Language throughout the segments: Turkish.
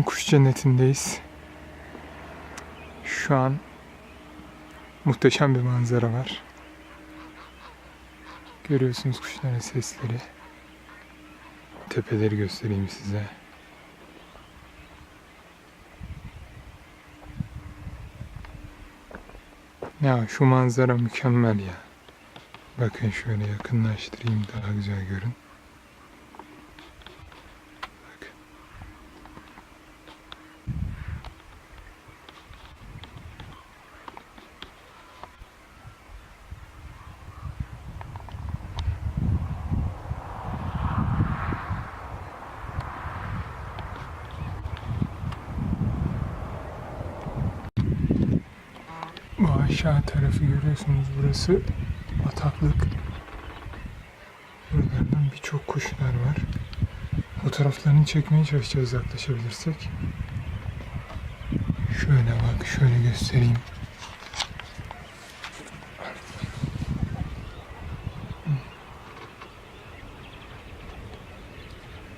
Kuş Cenneti'ndeyiz. Şu an muhteşem bir manzara var. Görüyorsunuz kuşların sesleri. Tepeleri göstereyim size. Ya şu manzara mükemmel ya. Bakın şöyle yakınlaştırayım daha güzel görün. Bak. Bu aşağı tarafı görüyorsunuz, burası bataklık. Buralardan birçok kuşlar var. Fotoğraflarını çekmeye çalışacağız yaklaşabilirsek. Şöyle bak, şöyle göstereyim.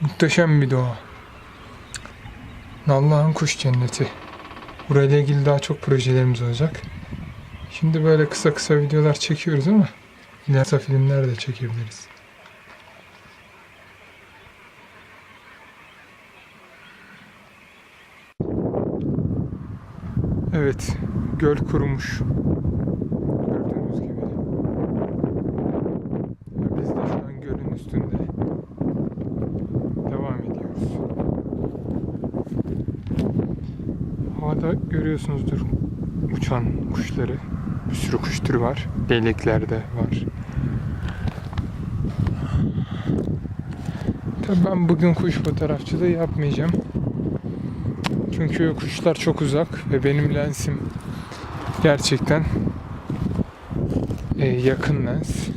Muhteşem bir doğa. Nallıhan Kuş Cenneti. Burayla ilgili daha çok projelerimiz olacak. Şimdi böyle kısa kısa videolar çekiyoruz ama ileride filmler de çekebiliriz. Evet, göl kurumuş. Gördüğünüz gibi. Biz de şu an gölün üstünde devam ediyoruz. Havada görüyorsunuzdur uçan kuşları. Bir sürü kuş türü var. Leylekler de var. Tabii ben bugün kuş fotoğrafçılığı yapmayacağım. Çünkü kuşlar çok uzak ve benim lensim gerçekten yakın lens.